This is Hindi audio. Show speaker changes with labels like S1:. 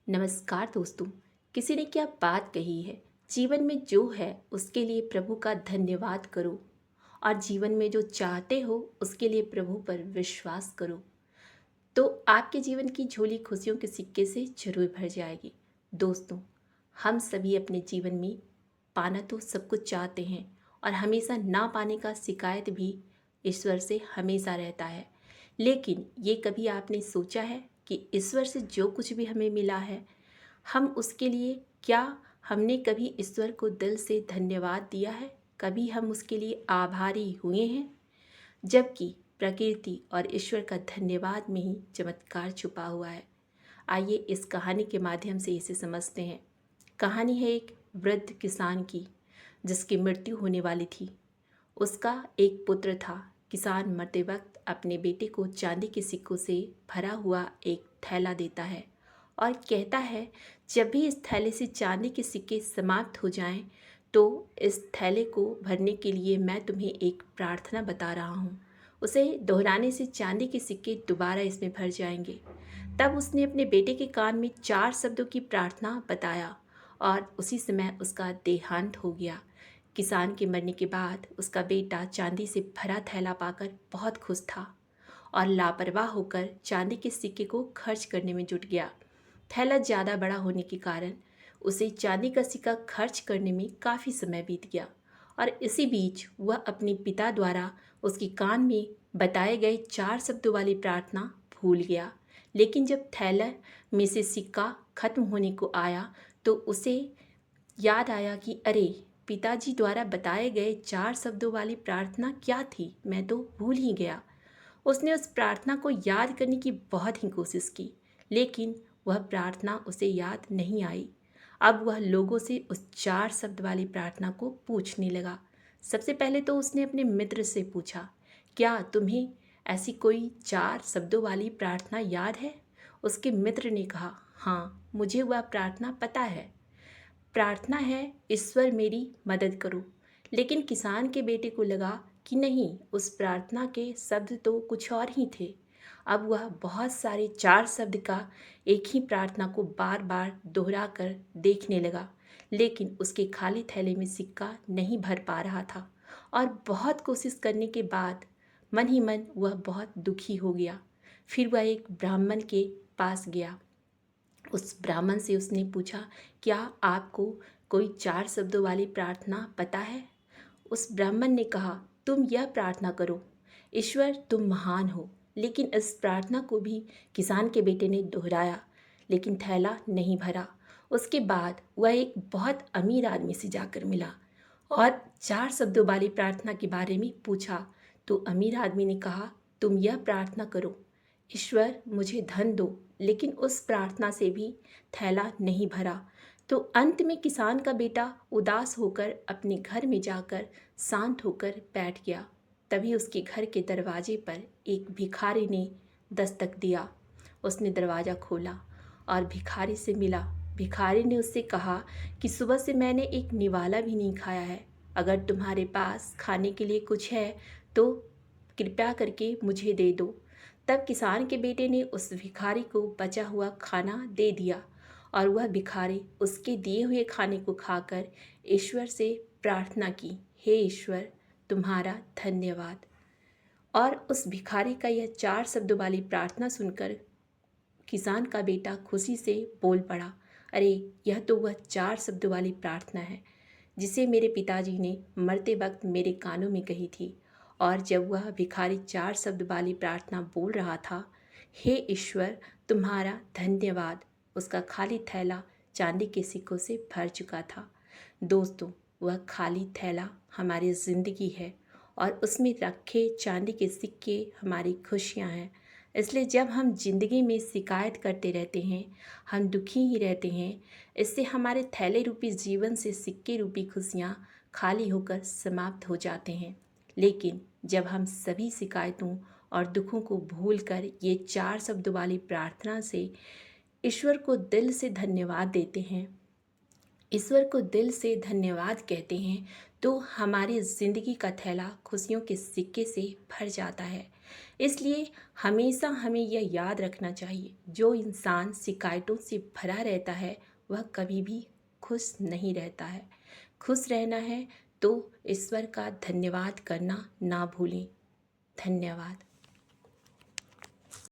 S1: नमस्कार दोस्तों। किसी ने क्या बात कही है, जीवन में जो है उसके लिए प्रभु का धन्यवाद करो और जीवन में जो चाहते हो उसके लिए प्रभु पर विश्वास करो, तो आपके जीवन की झोली खुशियों के सिक्के से जरूर भर जाएगी। दोस्तों, हम सभी अपने जीवन में पाना तो सब कुछ चाहते हैं और हमेशा ना पाने का शिकायत भी ईश्वर से हमेशा रहता है। लेकिन ये कभी आपने सोचा है कि ईश्वर से जो कुछ भी हमें मिला है, हम उसके लिए क्या हमने कभी ईश्वर को दिल से धन्यवाद दिया है? कभी हम उसके लिए आभारी हुए हैं? जबकि प्रकृति और ईश्वर का धन्यवाद में ही चमत्कार छुपा हुआ है। आइए इस कहानी के माध्यम से इसे समझते हैं। कहानी है एक वृद्ध किसान की, जिसकी मृत्यु होने वाली थी। उसका एक पुत्र था। किसान मरते वक्त अपने बेटे को चांदी के सिक्कों से भरा हुआ एक थैला देता है और कहता है, जब भी इस थैले से चांदी के सिक्के समाप्त हो जाएं, तो इस थैले को भरने के लिए मैं तुम्हें एक प्रार्थना बता रहा हूँ। उसे दोहराने से चांदी के सिक्के दोबारा इसमें भर जाएंगे। तब उसने अपने बेटे के कान में 4 शब्दों की प्रार्थना बताया और उसी समय उसका देहांत हो गया। किसान के मरने के बाद उसका बेटा चांदी से भरा थैला पाकर बहुत खुश था और लापरवाह होकर चांदी के सिक्के को खर्च करने में जुट गया। थैला ज़्यादा बड़ा होने के कारण उसे चांदी का सिक्का खर्च करने में काफ़ी समय बीत गया और इसी बीच वह अपने पिता द्वारा उसके कान में बताए गए 4 शब्दों वाली प्रार्थना भूल गया। लेकिन जब थैला में से सिक्का खत्म होने को आया तो उसे याद आया कि अरे, पिताजी द्वारा बताए गए 4 शब्दों वाली प्रार्थना क्या थी, मैं तो भूल ही गया। उसने उस प्रार्थना को याद करने की बहुत ही कोशिश की, लेकिन वह प्रार्थना उसे याद नहीं आई। अब वह लोगों से उस 4 शब्द वाली प्रार्थना को पूछने लगा। सबसे पहले तो उसने अपने मित्र से पूछा, क्या तुम्हें ऐसी कोई 4 शब्दों वाली प्रार्थना याद है? उसके मित्र ने कहा, हाँ, मुझे वह प्रार्थना पता है। प्रार्थना है, ईश्वर मेरी मदद करो। लेकिन किसान के बेटे को लगा कि नहीं, उस प्रार्थना के शब्द तो कुछ और ही थे। अब वह बहुत सारे 4 शब्द का एक ही प्रार्थना को बार बार दोहरा कर देखने लगा, लेकिन उसके खाली थैले में सिक्का नहीं भर पा रहा था और बहुत कोशिश करने के बाद मन ही मन वह बहुत दुखी हो गया। फिर वह एक ब्राह्मण के पास गया। उस ब्राह्मण से उसने पूछा, क्या आपको कोई 4 शब्दों वाली प्रार्थना पता है? उस ब्राह्मण ने कहा, तुम यह प्रार्थना करो, ईश्वर तुम महान हो। लेकिन इस प्रार्थना को भी किसान के बेटे ने दोहराया, लेकिन थैला नहीं भरा। उसके बाद वह एक बहुत अमीर आदमी से जाकर मिला और 4 शब्दों वाली प्रार्थना के बारे में पूछा। तो अमीर आदमी ने कहा, तुम यह प्रार्थना करो, ईश्वर मुझे धन दो। लेकिन उस प्रार्थना से भी थैला नहीं भरा। तो अंत में किसान का बेटा उदास होकर अपने घर में जाकर शांत होकर बैठ गया। तभी उसके घर के दरवाजे पर एक भिखारी ने दस्तक दिया। उसने दरवाज़ा खोला और भिखारी से मिला। भिखारी ने उससे कहा कि सुबह से मैंने एक निवाला भी नहीं खाया है। अगर तुम्हारे पास खाने के लिए कुछ है तो कृपया करके मुझे दे दो। तब किसान के बेटे ने उस भिखारी को बचा हुआ खाना दे दिया और वह भिखारी उसके दिए हुए खाने को खाकर ईश्वर से प्रार्थना की, हे ईश्वर, तुम्हारा धन्यवाद। और उस भिखारी का यह 4 शब्दों वाली प्रार्थना सुनकर किसान का बेटा खुशी से बोल पड़ा, अरे, यह तो वह 4 शब्दों वाली प्रार्थना है जिसे मेरे पिताजी ने मरते वक्त मेरे कानों में कही थी। और जब वह भिखारी 4 शब्द वाली प्रार्थना बोल रहा था, हे ईश्वर तुम्हारा धन्यवाद, उसका खाली थैला चांदी के सिक्कों से भर चुका था। दोस्तों, वह खाली थैला हमारी ज़िंदगी है और उसमें रखे चांदी के सिक्के हमारी खुशियाँ हैं। इसलिए जब हम जिंदगी में शिकायत करते रहते हैं, हम दुखी ही रहते हैं, इससे हमारे थैले रूपी जीवन से सिक्के रूपी खुशियाँ खाली होकर समाप्त हो जाते हैं। लेकिन जब हम सभी शिकायतों और दुखों को भूलकर ये 4 शब्दों वाली प्रार्थना से ईश्वर को दिल से धन्यवाद देते हैं, ईश्वर को दिल से धन्यवाद कहते हैं, तो हमारी ज़िंदगी का थैला खुशियों के सिक्के से भर जाता है। इसलिए हमेशा हमें यह याद रखना चाहिए, जो इंसान शिकायतों से भरा रहता है वह कभी भी खुश नहीं रहता है। खुश रहना है तो ईश्वर का धन्यवाद करना ना भूलें। धन्यवाद।